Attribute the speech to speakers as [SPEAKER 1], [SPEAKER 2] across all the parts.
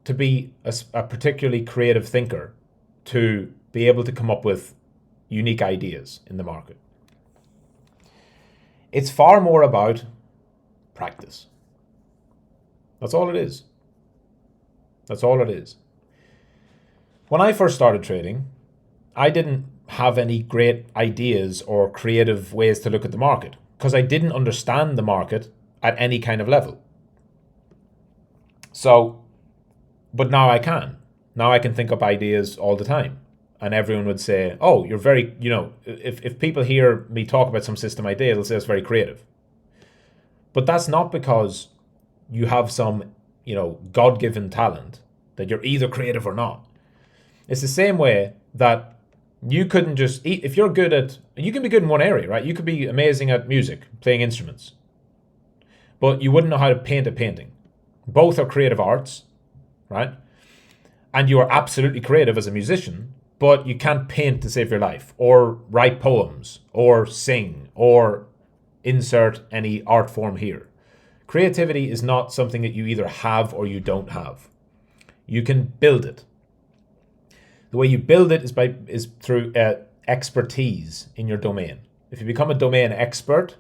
[SPEAKER 1] to be a particularly creative thinker to be able to come up with unique ideas in the market. It's far more about practice. That's all it is. That's all it is. When I first started trading, I didn't have any great ideas or creative ways to look at the market because I didn't understand the market at any kind of level. So, but now I can. Now I can think up ideas all the time. And everyone would say, oh, you're very, if people hear me talk about some system idea, they'll say it's very creative. But that's not because you have some, God-given talent that you're either creative or not. It's the same way that you couldn't just, if you're good at, you can be good in one area, right? You could be amazing at music, playing instruments, but you wouldn't know how to paint a painting. Both are creative arts, right? And you are absolutely creative as a musician, but you can't paint to save your life, or write poems, or sing, or insert any art form here. Creativity is not something that you either have or you don't have. You can build it. The way you build it is through expertise in your domain. If you become a domain expert,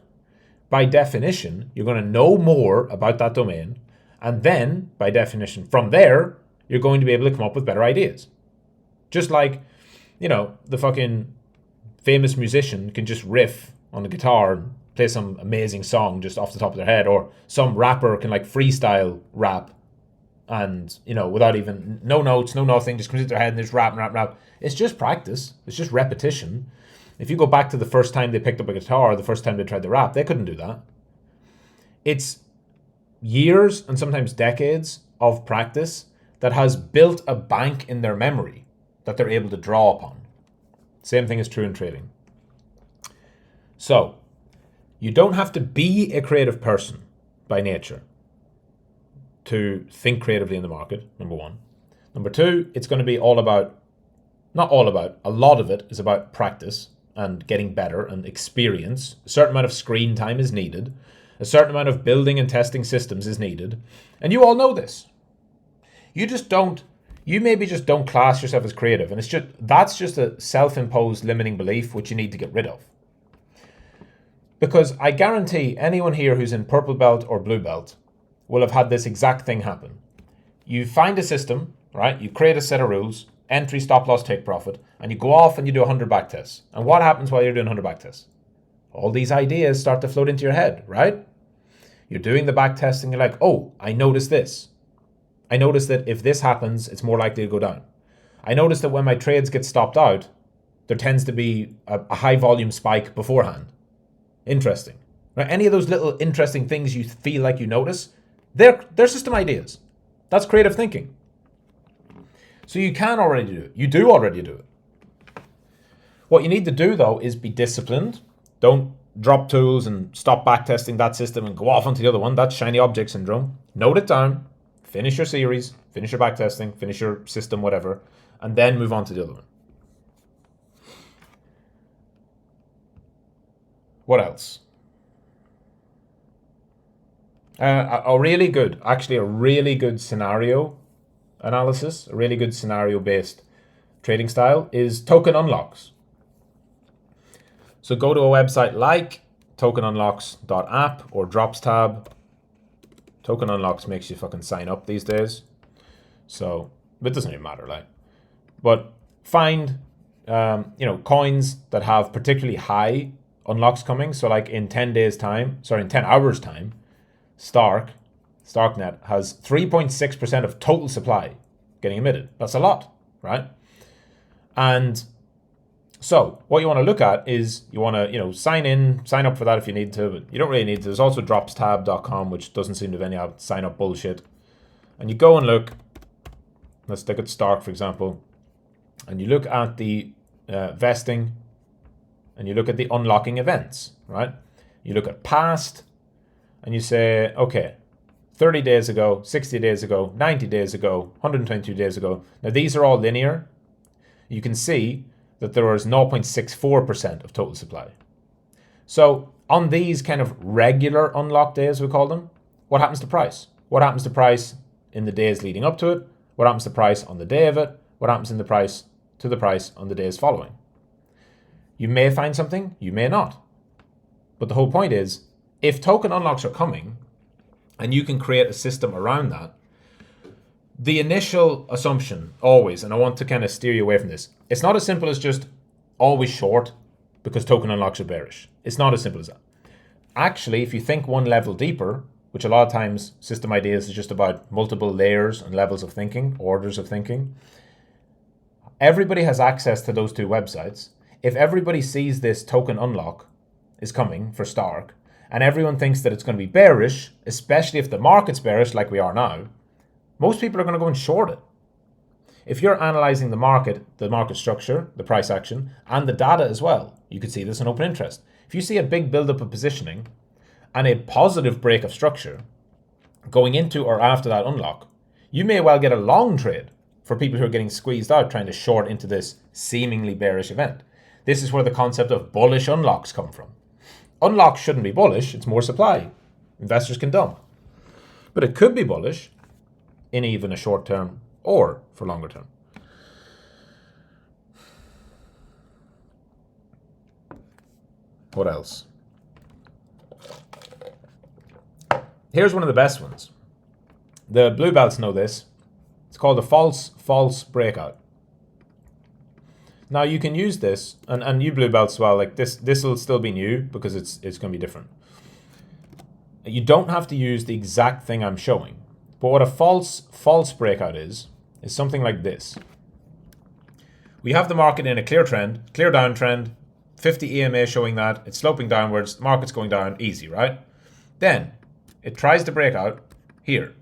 [SPEAKER 1] by definition, you're going to know more about that domain, and then, by definition, from there, you're going to be able to come up with better ideas. Just like, the fucking famous musician can just riff on the guitar and play some amazing song just off the top of their head, or some rapper can freestyle rap and, without even, no notes, no nothing, just comes into their head and they just rap. It's just practice. It's just repetition. If you go back to the first time they picked up a guitar, the first time they tried to rap, they couldn't do that. It's years and sometimes decades of practice that has built a bank in their memory that they're able to draw upon. Same thing is true in trading. So, you don't have to be a creative person by nature to think creatively in the market, number one. Number two, it's going to be a lot of it is about practice and getting better and experience. A certain amount of screen time is needed. A certain amount of building and testing systems is needed. And you all know this. You maybe just don't class yourself as creative. And that's just a self-imposed limiting belief which you need to get rid of. Because I guarantee anyone here who's in purple belt or blue belt will have had this exact thing happen. You find a system, right? You create a set of rules, entry, stop loss, take profit, and you go off and you do 100 back tests. And what happens while you're doing 100 back tests? All these ideas start to float into your head, right? You're doing the back test and you're like, oh, I noticed this. I noticed that if this happens, it's more likely to go down. I noticed that when my trades get stopped out, there tends to be a high volume spike beforehand. Interesting. Right? Any of those little interesting things you feel like you notice, they're system ideas. That's creative thinking. So you can already do it. You do already do it. What you need to do, though, is be disciplined. Don't drop tools and stop backtesting that system and go off onto the other one. That's shiny object syndrome. Note it down. Finish your series. Finish your backtesting. Finish your system, whatever. And then move on to the other one. What else? A really good scenario analysis, a really good scenario-based trading style is token unlocks. So go to a website like tokenunlocks.app or DropsTab. Token unlocks makes you fucking sign up these days. So it doesn't even matter, but find coins that have particularly high unlocks coming. So in 10 hours time, StarkNet has 3.6% of total supply getting emitted. That's a lot, right? And so what you want to look at is you want to, sign up for that if you need to, but you don't really need to. There's also dropstab.com, which doesn't seem to have any sign up bullshit. And you go and look, let's look at Stark, for example, and you look at the vesting and you look at the unlocking events, right? You look at past and you say, okay, 30 days ago, 60 days ago, 90 days ago, 122 days ago. Now, these are all linear. You can see that there was 0.64% of total supply. So on these kind of regular unlock days, we call them, what happens to price? What happens to price in the days leading up to it? what happens to the price on the day of it, what happens to the price on the days following. You may find something, you may not. But the whole point is, if token unlocks are coming, and you can create a system around that, the initial assumption always, and I want to kind of steer you away from this, it's not as simple as just always short because token unlocks are bearish. It's not as simple as that. Actually, if you think one level deeper, which a lot of times system ideas is just about multiple layers and levels of thinking, orders of thinking, everybody has access to those two websites. If everybody sees this token unlock is coming for Stark, and everyone thinks that it's going to be bearish, especially if the market's bearish like we are now, most people are going to go and short it. If you're analyzing the market structure, the price action, and the data as well, you could see this in open interest. If you see a big buildup of positioning and a positive break of structure going into or after that unlock, you may well get a long trade for people who are getting squeezed out trying to short into this seemingly bearish event. This is where the concept of bullish unlocks come from. Unlocks shouldn't be bullish, it's more supply. Investors can dump. But it could be bullish in even a short term or for longer term. What else? Here's one of the best ones. The blue belts know this. It's called a false breakout. Now you can use this, and you blue belts as well, like this will still be new because it's going to be different. You don't have to use the exact thing I'm showing. But what a false breakout is something like this. We have the market in a clear trend, clear downtrend, 50 EMA showing that, it's sloping downwards, the market's going down, easy, right? Then it tries to break out here,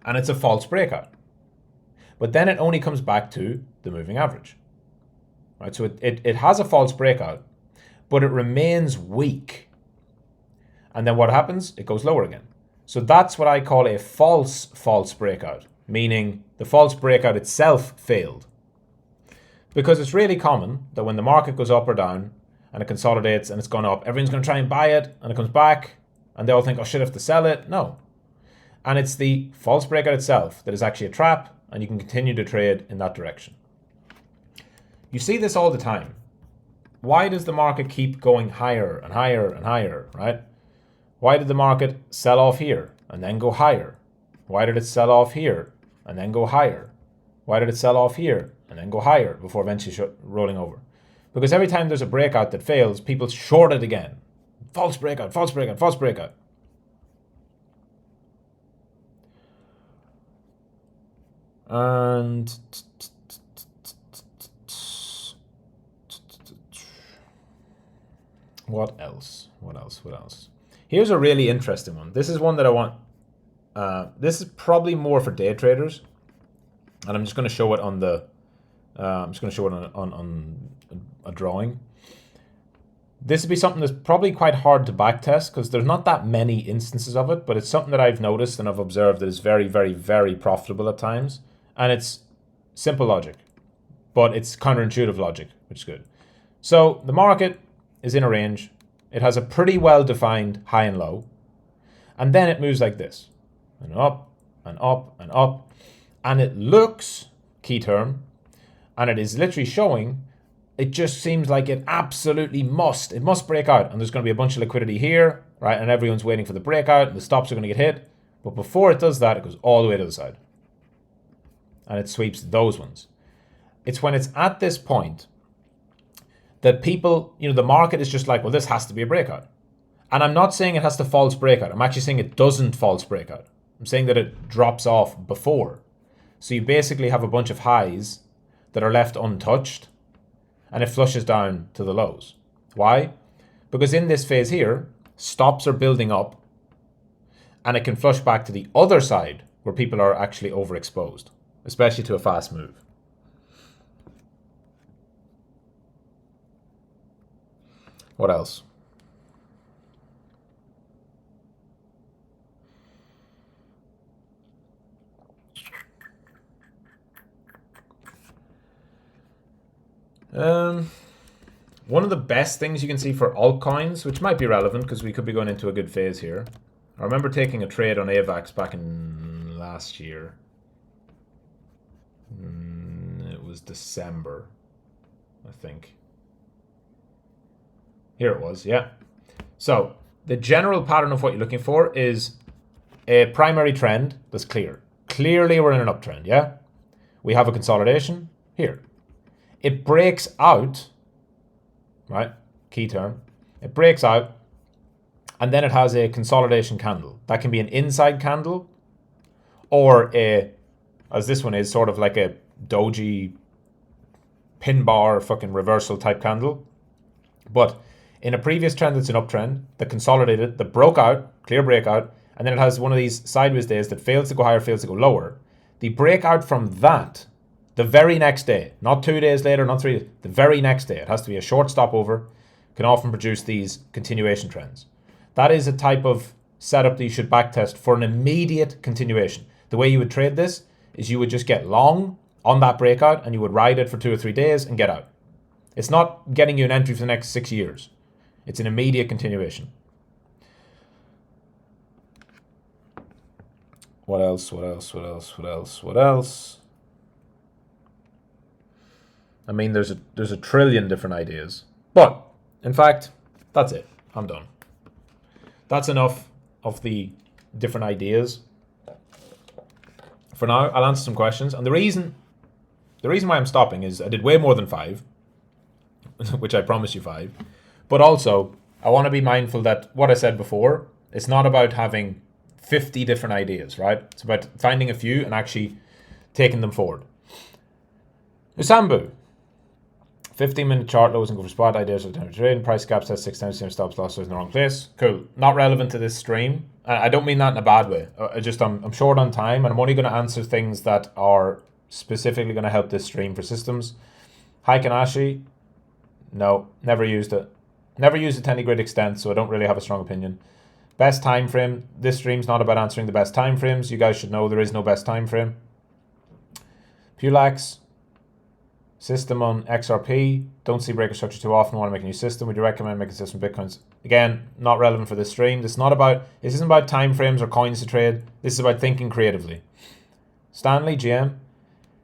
[SPEAKER 1] and it's a false breakout. But then it only comes back to the moving average, right? So it has a false breakout, but it remains weak. And then what happens? It goes lower again. So that's what I call a false breakout, meaning the false breakout itself failed. Because it's really common that when the market goes up or down and it consolidates and it's gone up, everyone's going to try and buy it and it comes back and they all think, oh shit, I have to sell it. No. And it's the false breakout itself that is actually a trap, and you can continue to trade in that direction. You see this all the time. Why does the market keep going higher and higher and higher, right? Why did the market sell off here and then go higher? Why did it sell off here and then go higher? Why did it sell off here and then go higher before eventually rolling over? Because every time there's a breakout that fails, people short it again. False breakout, false breakout, false breakout. And what else? Here's a really interesting one. This is one that I want. This is probably more for day traders, and I'm just going to show it on the. I'm just going to show it on a drawing. This would be something that's probably quite hard to backtest because there's not that many instances of it, but it's something that I've noticed and I've observed that is very, very, very profitable at times. And it's simple logic, but it's counterintuitive logic, which is good. So the market is in a range. It has a pretty well-defined high and low. And then it moves like this, and up, and up, and up. And it looks, key term, and it is literally showing, it just seems like it absolutely must. It must break out. And there's going to be a bunch of liquidity here, right? And everyone's waiting for the breakout, and the stops are going to get hit. But before it does that, it goes all the way to the side. And it sweeps those ones. It's when it's at this point that people, the market is just like, well, this has to be a breakout. And I'm not saying it has to false breakout. I'm actually saying it doesn't false breakout. I'm saying that it drops off before. So you basically have a bunch of highs that are left untouched, and it flushes down to the lows. Why? Because in this phase here, stops are building up, and it can flush back to the other side where people are actually overexposed, especially to a fast move. What else? One of the best things you can see for altcoins, which might be relevant because we could be going into a good phase here. I remember taking a trade on AVAX back in last year. It was December, I think. Here it was, yeah. So the general pattern of what you're looking for is a primary trend that's clear. Clearly we're in an uptrend, yeah? We have a consolidation here. It breaks out, right? Key term. It breaks out, and then it has a consolidation candle. That can be an inside candle, or a, as this one is, sort of like a doji pin bar fucking reversal type candle. But in a previous trend that's an uptrend, that consolidated, that broke out, clear breakout, and then it has one of these sideways days that fails to go higher, fails to go lower. The breakout from that, the very next day, not 2 days later, not 3 days, the very next day, it has to be a short stopover, can often produce these continuation trends. That is a type of setup that you should backtest for an immediate continuation. The way you would trade this is you would just get long on that breakout and you would ride it for 2 or 3 days and get out. It's not getting you an entry for the next 6 years. It's an immediate continuation. What else? I mean, there's a trillion different ideas. But, in fact, that's it. I'm done. That's enough of the different ideas. For now, I'll answer some questions. And the reason why I'm stopping is I did way more than 5, which I promised you 5. But also, I want to be mindful that what I said before, it's not about having 50 different ideas, right? It's about finding a few and actually taking them forward. Usambu. 15-minute chart lows and go for spot ideas of time to trade. Price gaps at 6 times, same stops, losses in the wrong place. Cool. Not relevant to this stream. I don't mean that in a bad way. I'm short on time and I'm only going to answer things that are specifically going to help this stream for systems. Heikinashi. No, never used it. Never used it to any great extent, so I don't really have a strong opinion. Best time frame. This stream's not about answering the best time frames. You guys should know there is no best time frame. Pulax. System on XRP. Don't see breaker structure too often. Want to make a new system. Would you recommend making a system Bitcoins? Again, not relevant for this stream. This isn't about time frames or coins to trade. This is about thinking creatively. Stanley, GM.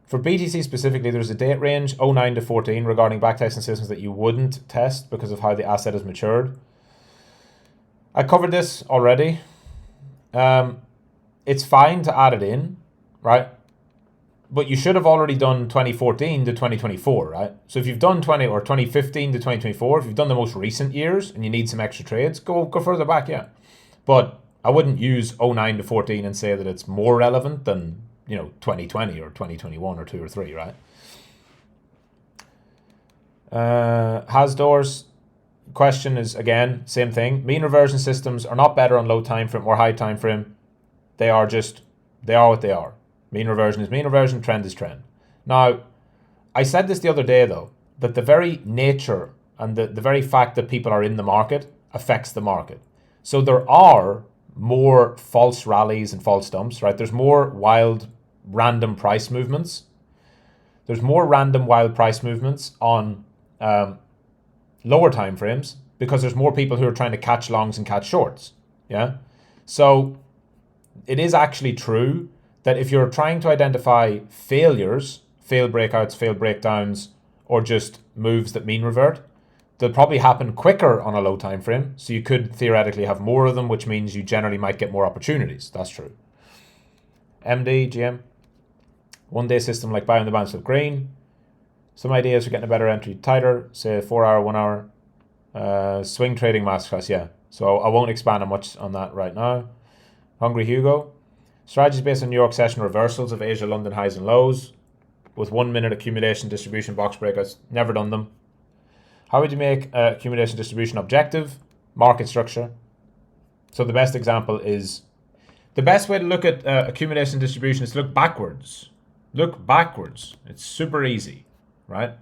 [SPEAKER 1] For BTC specifically, there's a date range, 09 to 14, regarding backtesting systems that you wouldn't test because of how the asset has matured. I covered this already. It's fine to add it in, right? But you should have already done 2014 to 2024, right? So if you've done 2015 to 2024, if you've done the most recent years and you need some extra trades, go further back, yeah. But I wouldn't use 09 to 14 and say that it's more relevant than 2020 or 2021 or 2 or 3, right? Hasdor's question is, again, same thing. Mean reversion systems are not better on low time frame or high time frame. They are what they are. Mean reversion is mean reversion, trend is trend. Now, I said this the other day, though, that the very nature and the very fact that people are in the market affects the market. So there are more false rallies and false dumps, right? There's more wild, random price movements. There's more random, wild price movements on lower time frames because there's more people who are trying to catch longs and catch shorts, yeah? So it is actually true that if you're trying to identify failures, failed breakouts, failed breakdowns, or just moves that mean revert, they'll probably happen quicker on a low time frame. So you could theoretically have more of them, which means you generally might get more opportunities. That's true. MD, GM. 1 day system like buy on the bounce of green. Some ideas for getting a better entry tighter, say 4 hour, 1 hour. Swing trading masterclass, yeah. So I won't expand on much on that right now. Hungry Hugo. Strategies based on New York session reversals of Asia, London highs and lows with 1 minute accumulation distribution box breakouts. Never done them. How would you make accumulation distribution objective? Market structure. So the best example is, the best way to look at accumulation distribution is to look backwards. Look backwards. It's super easy, right?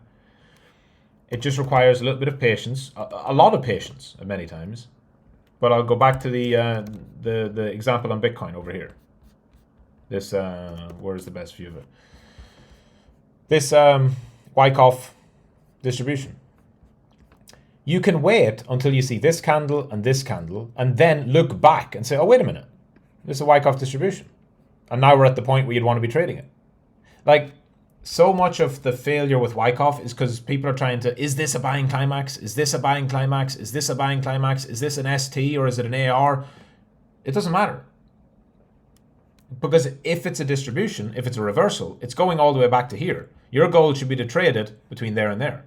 [SPEAKER 1] It just requires a little bit of patience, a lot of patience many times. But I'll go back to the example on Bitcoin over here. This, where's the best view of it? This Wyckoff distribution. You can wait until you see this candle and then look back and say, oh, wait a minute. This is a Wyckoff distribution. And now we're at the point where you'd want to be trading it. Like, so much of the failure with Wyckoff is because people are trying to, is this a buying climax? Is this a buying climax? Is this a buying climax? Is this an ST or is it an AR? It doesn't matter. Because if it's a distribution, if it's a reversal, it's going all the way back to here. Your goal should be to trade it between there and there.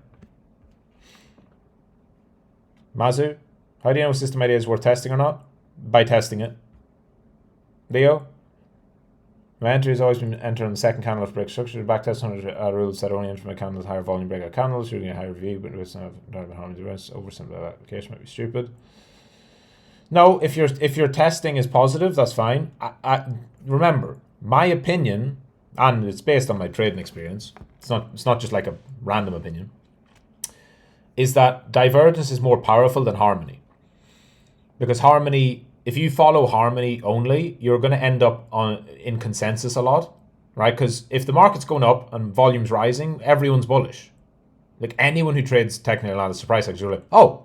[SPEAKER 1] Mazu, how do you know a system idea is worth testing or not? By testing it. Leo, my entry has always been entering the second candle of break structure. Backtest 100 rules that only enter my candles higher volume breakout candles, shooting a higher view, but with some harm to the rest. Oversimplified application might be stupid. No, if your testing is positive, that's fine. I remember, my opinion, and it's based on my trading experience. It's not just like a random opinion. Is that divergence is more powerful than harmony, because harmony, if you follow harmony only, you're going to end up in consensus a lot, right? Because if the market's going up and volume's rising, everyone's bullish. Like anyone who trades technical analysis price action, you're like, oh,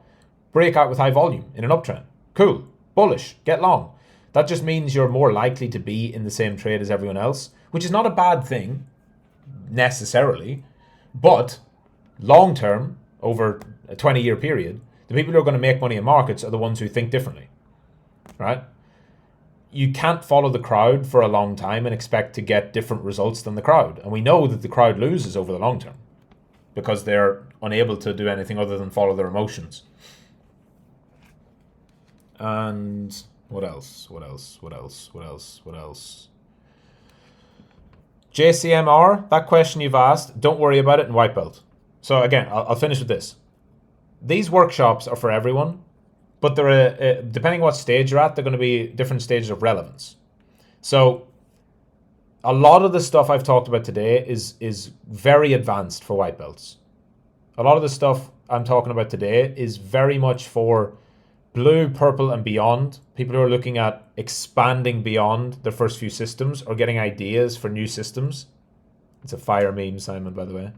[SPEAKER 1] breakout with high volume in an uptrend. Cool, bullish, get long. That just means you're more likely to be in the same trade as everyone else, which is not a bad thing necessarily, but long term, over a 20-year period, the people who are going to make money in markets are the ones who think differently, right? You can't follow the crowd for a long time and expect to get different results than the crowd. And we know that the crowd loses over the long term because they're unable to do anything other than follow their emotions. And what else? JCMR, that question you've asked, don't worry about it in white belt. So again, I'll finish with this. These workshops are for everyone, but they're depending on what stage you're at, they're going to be different stages of relevance. So a lot of the stuff I've talked about today is very advanced for white belts. A lot of the stuff I'm talking about today is very much for blue, purple, and beyond. People who are looking at expanding beyond their first few systems or getting ideas for new systems. It's a fire meme, Simon, by the way.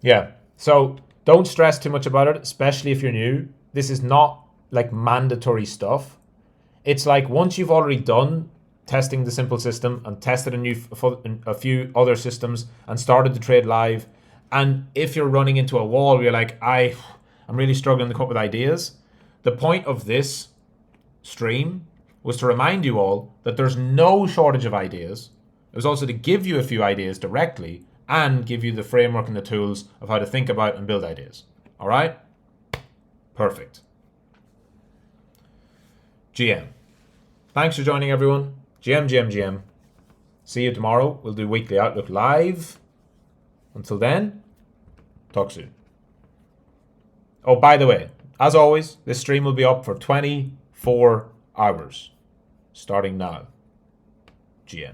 [SPEAKER 1] Yeah, so don't stress too much about it, especially if you're new. This is not like mandatory stuff. It's like once you've already done testing the simple system and tested a few other systems and started to trade live, and if you're running into a wall where you're like, I'm really struggling to come up with ideas, the point of this stream was to remind you all that there's no shortage of ideas. It was also to give you a few ideas directly and give you the framework and the tools of how to think about and build ideas. All right? Perfect. GM. Thanks for joining, everyone. GM. See you tomorrow. We'll do Weekly Outlook live. Until then, talk soon. Oh, by the way, as always, this stream will be up for 24 hours, starting now. GM.